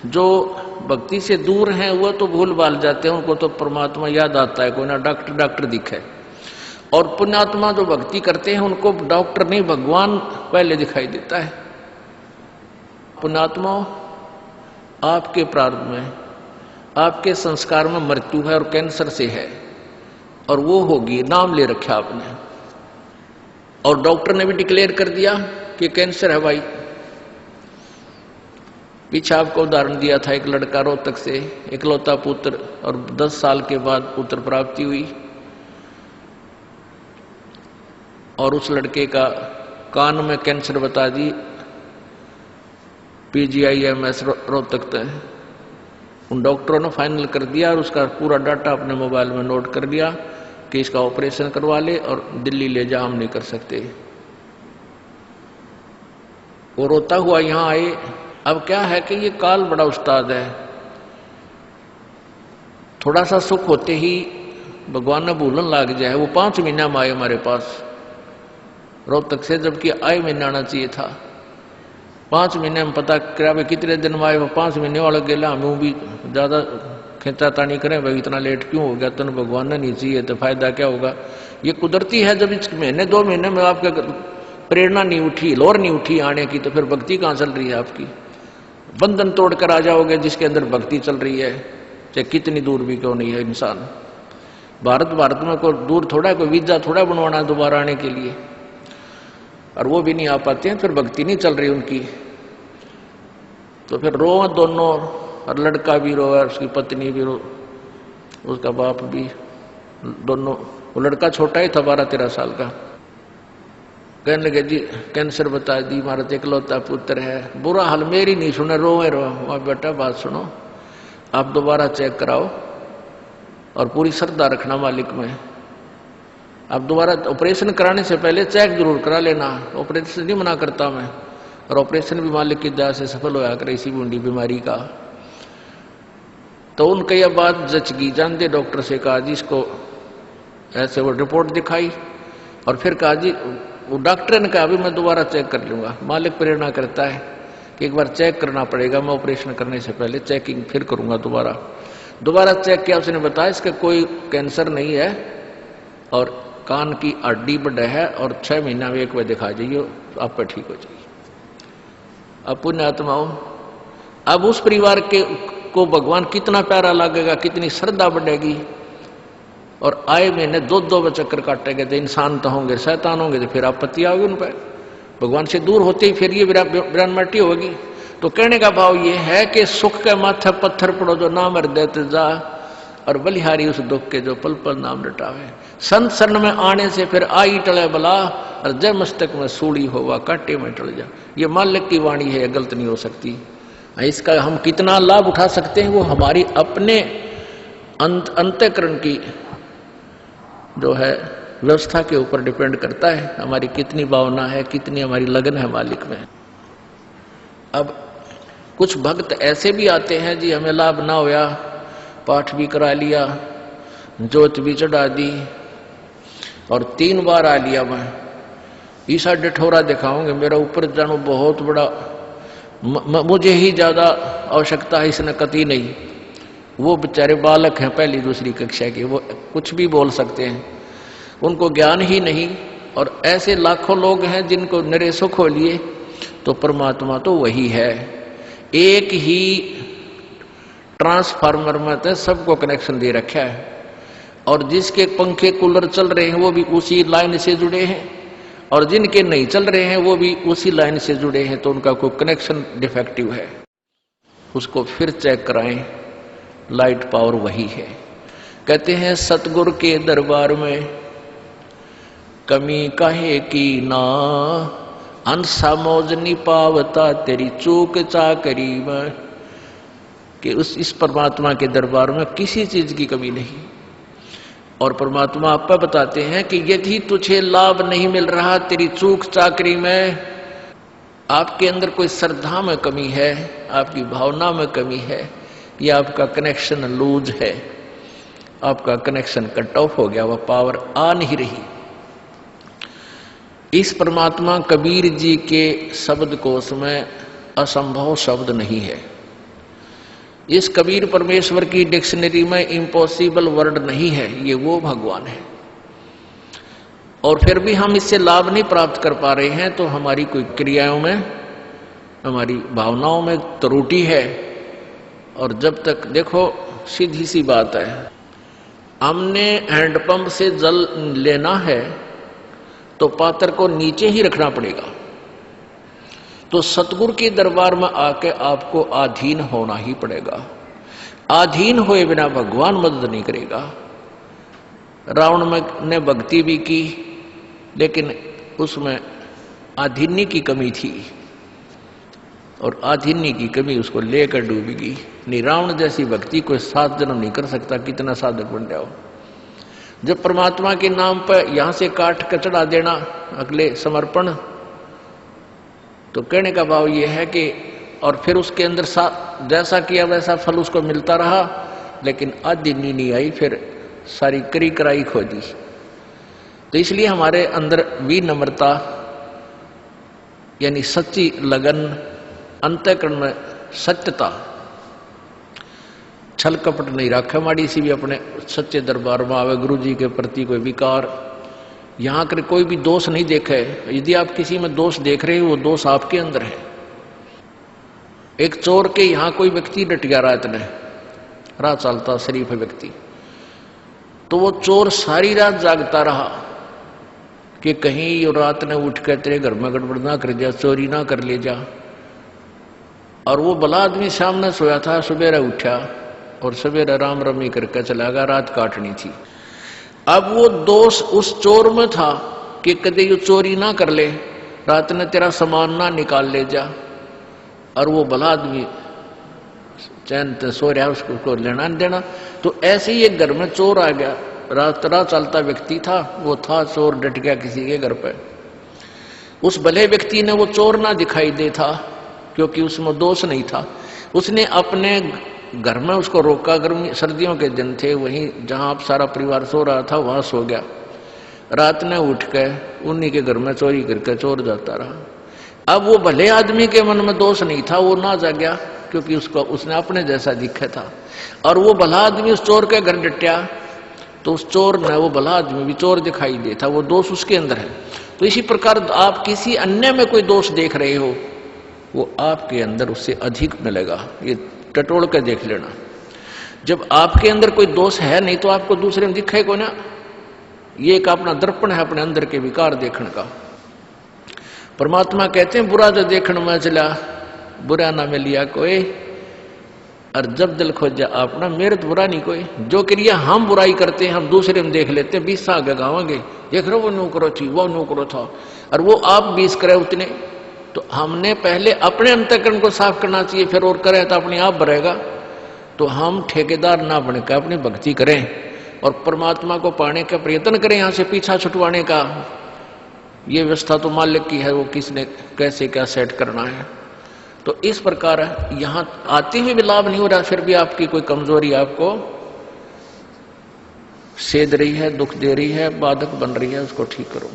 जो भक्ति से दूर हैं वो तो भूल भाल जाते हैं, उनको तो परमात्मा याद आता है, कोई ना डॉक्टर दिखे। और पुण्यात्मा जो भक्ति करते हैं उनको डॉक्टर नहीं भगवान पहले दिखाई देता है। पुण्यात्मा, आपके प्रारब्ध में, आपके संस्कार में मृत्यु है और कैंसर से है, और वो होगी, नाम ले रखा आपने, और डॉक्टर ने भी डिक्लेयर कर दिया कि कैंसर है भाई। पीछे आपको उदाहरण दिया था, एक लड़का रोहतक से, इकलौता पुत्र, और 10 साल के बाद पुत्र प्राप्ति हुई, और उस लड़के का कान में कैंसर बता दी, PGIMS रोहतक तक। उन डॉक्टरों ने फाइनल कर दिया और उसका पूरा डाटा अपने मोबाइल में नोट कर लिया कि इसका ऑपरेशन करवा ले और दिल्ली ले जा, हम नहीं कर सकते। वो रोता हुआ यहां आए। अब क्या है कि ये काल बड़ा उस्ताद है, थोड़ा सा सुख होते ही भगवान ने भूलन लाग जाए। वो 5 महीना में आए हमारे पास रोहतक से, जबकि आए महीना आना चाहिए था। 5 महीने में पता करा भाई कितने दिन में आए, वो 5 महीने वाला गेला। हमें भी ज्यादा खींचातानी करें भाई इतना लेट क्यों हो गया, तो भगवान ने नहीं चाहिए तो फायदा क्या होगा। ये कुदरती है, जब इस महीने 2 महीने में आपका प्रेरणा नहीं उठी, लोर नहीं उठी आने की, तो फिर भक्ति कहाँ चल रही है आपकी। बंधन तोड़कर आ जाओगे जिसके अंदर भक्ति चल रही है, चाहे कितनी दूर भी क्यों नहीं है इंसान। भारत में कोई दूर थोड़ा है, कोई वीजा थोड़ा बनवाना है दोबारा आने के लिए, और वो भी नहीं आ पाते हैं, फिर भक्ति नहीं चल रही उनकी। तो फिर रो दोनों, और लड़का भी रो, उसकी पत्नी भी रो, उसका बाप भी, दोनों। वो लड़का छोटा ही था, 12-13 साल का। कहने लगे जी कैंसर बता दी, हमारा इकलौता पुत्र है। बुरा हाल, मेरी नहीं सुने, रोए रो। वहां बेटा बात सुनो, आप दोबारा चेक कराओ और पूरी श्रद्धा रखना मालिक में। आप दोबारा ऑपरेशन कराने से पहले चेक जरूर करा लेना, ऑपरेशन नहीं मना करता मैं, और ऑपरेशन भी मालिक की दया से सफल होया करे इसी बूंदी बीमारी का। तो उनके यह बात जच गई, जानते डॉक्टर से कहा जी इसको ऐसे, वो रिपोर्ट दिखाई, और फिर कहा जी, वो डॉक्टर ने कहा अभी मैं दोबारा चेक कर लूंगा। मालिक प्रेरणा करता है कि एक बार चेक करना पड़ेगा, मैं ऑपरेशन करने से पहले चेकिंग फिर करूंगा। दोबारा चेक किया, उसने बताया इसका कोई कैंसर नहीं है, और कान की हड्डी बढ़ है, और 6 महीना में 1 बार दिखा जाइए, आप पर ठीक हो जाइए। अब पुण्यात्माओं, अब उस परिवार के को भगवान कितना प्यारा लगेगा, कितनी श्रद्धा बढ़ेगी, और आए महीने 2-2 चक्कर काटेंगे। तो इंसान तो होंगे, शैतान होंगे, तो फिर आपत्ति आओगी उन पर। भगवान से दूर होते ही फिर ये विरानमाटी होगी। तो कहने का भाव ये है कि सुख के माथे पत्थर पड़ो जो नाम हृदय ते जा, और बलिहारी उस दुख के जो पल पल नाम रटावे। संत शरण में आने से फिर आई टले बला, और जय मस्तक में सूड़ी होवा कांटे में टल जा। ये मालिक की वाणी है, गलत नहीं हो सकती। इसका हम कितना लाभ उठा सकते हैं वो हमारी अपने अंतःकरण की जो है व्यवस्था के ऊपर डिपेंड करता है। हमारी कितनी भावना है, कितनी हमारी लगन है मालिक में। अब कुछ भक्त ऐसे भी आते हैं जी, हमें लाभ ना होया, पाठ भी करा लिया, जोत भी चढ़ा दी, और 3 बार आ लिया, मैं ईसा डठोरा दिखाऊंगे, मेरा ऊपर जानो बहुत बड़ा, मुझे ही ज्यादा आवश्यकता है, इसने कति नहीं। वो बेचारे बालक हैं, 1ली-2री कक्षा के, वो कुछ भी बोल सकते हैं, उनको ज्ञान ही नहीं। और ऐसे लाखों लोग हैं जिनको निरे सुख हो लिए। तो परमात्मा तो वही है, एक ही ट्रांसफार्मर में तो सबको कनेक्शन दे रखा है, और जिसके पंखे कूलर चल रहे हैं वो भी उसी लाइन से जुड़े हैं, और जिनके नहीं चल रहे हैं वो भी उसी लाइन से जुड़े हैं। तो उनका कोई कनेक्शन डिफेक्टिव है, उसको फिर चेक कराएं, लाइट पावर वही है। कहते हैं सतगुरु के दरबार में कमी काहे की ना, अंसा मौज नहीं पावता तेरी चूक चाकरी में। कि इस परमात्मा के दरबार में किसी चीज की कमी नहीं। और परमात्मा आप पर बताते हैं कि यदि तुझे लाभ नहीं मिल रहा तेरी चूक चाकरी में, आपके अंदर कोई श्रद्धा में कमी है, आपकी भावना में कमी है, या आपका कनेक्शन लूज है, आपका कनेक्शन कट ऑफ हो गया, वह पावर आ नहीं रही। इस परमात्मा कबीर जी के शब्द कोश में असंभव शब्द नहीं है। इस कबीर परमेश्वर की डिक्शनरी में इम्पॉसिबल वर्ड नहीं है, ये वो भगवान है। और फिर भी हम इससे लाभ नहीं प्राप्त कर पा रहे हैं, तो हमारी कोई क्रियाओं में, हमारी भावनाओं में त्रुटि है। और जब तक देखो, सीधी सी बात है, हमने हैंडपंप से जल लेना है तो पात्र को नीचे ही रखना पड़ेगा। तो सतगुरु के दरबार में आके आपको अधीन होना ही पड़ेगा। अधीन हुए बिना भगवान मदद नहीं करेगा। रावण ने भक्ति भी की, लेकिन उसमें अधीन्य की कमी थी, और अधीन्य की कमी उसको लेकर डूबेगी। नहीं, रावण जैसी भक्ति कोई 7 जन्म नहीं कर सकता, कितना साधक बन जाओ। जब परमात्मा के नाम पर यहां से काट कर चढ़ा देना अगले समर्पण, तो कहने का भाव यह है कि और फिर उसके अंदर जैसा किया वैसा फल उसको मिलता रहा, लेकिन अधीन्य नहीं आई, फिर सारी करी कराई खो दी। तो इसलिए हमारे अंदर विनम्रता यानी सच्ची लगन, अंतःकरण में सत्यता, छल कपट नहीं रखे माड़ी सी भी अपने सच्चे दरबार में आवे। गुरु जी के प्रति कोई विकार, यहां कर कोई भी दोष नहीं देखे। यदि आप किसी में दोष देख रहे हो, वो दोष आपके अंदर है। एक चोर के यहां कोई व्यक्ति डट गया, रात ने रात चलता शरीफ व्यक्ति, तो वो चोर सारी रात जागता रहा कि कहीं ये रात ने उठ कर तेरे घर में गड़बड़ ना कर जा, चोरी ना कर ले जा। और वो भला आदमी सामने सोया था, सवेरे उठा और सवेरे राम रमी करके चला गया, रात काटनी थी। अब वो दोष उस चोर में था कि कदे ये चोरी ना कर ले, रात ने तेरा सामान ना निकाल ले जा। और वो भला आदमी चैन सो रहा, उसको लेना नहीं देना। तो ऐसे ही एक घर में चोर आ गया, रात रात चलता व्यक्ति था, वो था चोर, डट गया किसी के घर पे। उस भले व्यक्ति ने वो चोर ना दिखाई दे था, क्योंकि उसमें दोष नहीं था। उसने अपने घर में उसको रोका, गर्मी सर्दियों के दिन थे, वहीं जहां आप सारा परिवार सो रहा था वहां सो गया। रात ने उठ के उन्हीं के घर में चोरी करके चोर जाता रहा। अब वो भले आदमी के मन में दोष नहीं था, वो ना जागया, क्योंकि उसने अपने जैसा दिखा था। और वो भला आदमी उस चोर के घर डटिया, तो उस चोर ने वो भला आदमी भी चोर दिखाई देता, वो दोष उसके अंदर है। तो इसी प्रकार आप किसी अन्य में कोई दोष देख रहे हो, वो आपके अंदर उससे अधिक मिलेगा। ये टटोल कर देख लेना। जब आपके अंदर कोई दोष है नहीं, तो आपको दूसरे में दिखे को ना। ये एक अपना दर्पण है अपने अंदर के विकार देखने का। परमात्मा कहते हैं, बुरा जो देखने में चला बुरा ना मिलिया कोई, और जब दिल खोजा अपना मेरे तो बुरा नहीं कोई। जो क्रिया हम बुराई करते हैं हम दूसरे में देख लेते हैं, 20 आगे गावांगे, देख रहे वो नौकरो थी, वो नौकरो था, और वो आप 20 करे उतने। तो हमने पहले अपने अंतःकरण को साफ करना चाहिए, फिर और करें तो अपने आप बढ़ेगा। तो हम ठेकेदार ना बनकर अपनी भक्ति करें और परमात्मा को पाने का प्रयत्न करें, यहाँ से पीछा छुटवाने का। ये व्यवस्था तो मालिक की है, वो किसने कैसे क्या सेट करना है। तो इस प्रकार यहाँ आते हुए भी लाभ नहीं हो रहा, फिर भी आपकी कोई कमजोरी आपको सेध रही है, दुख दे रही है, बाधक बन रही है, उसको ठीक करो।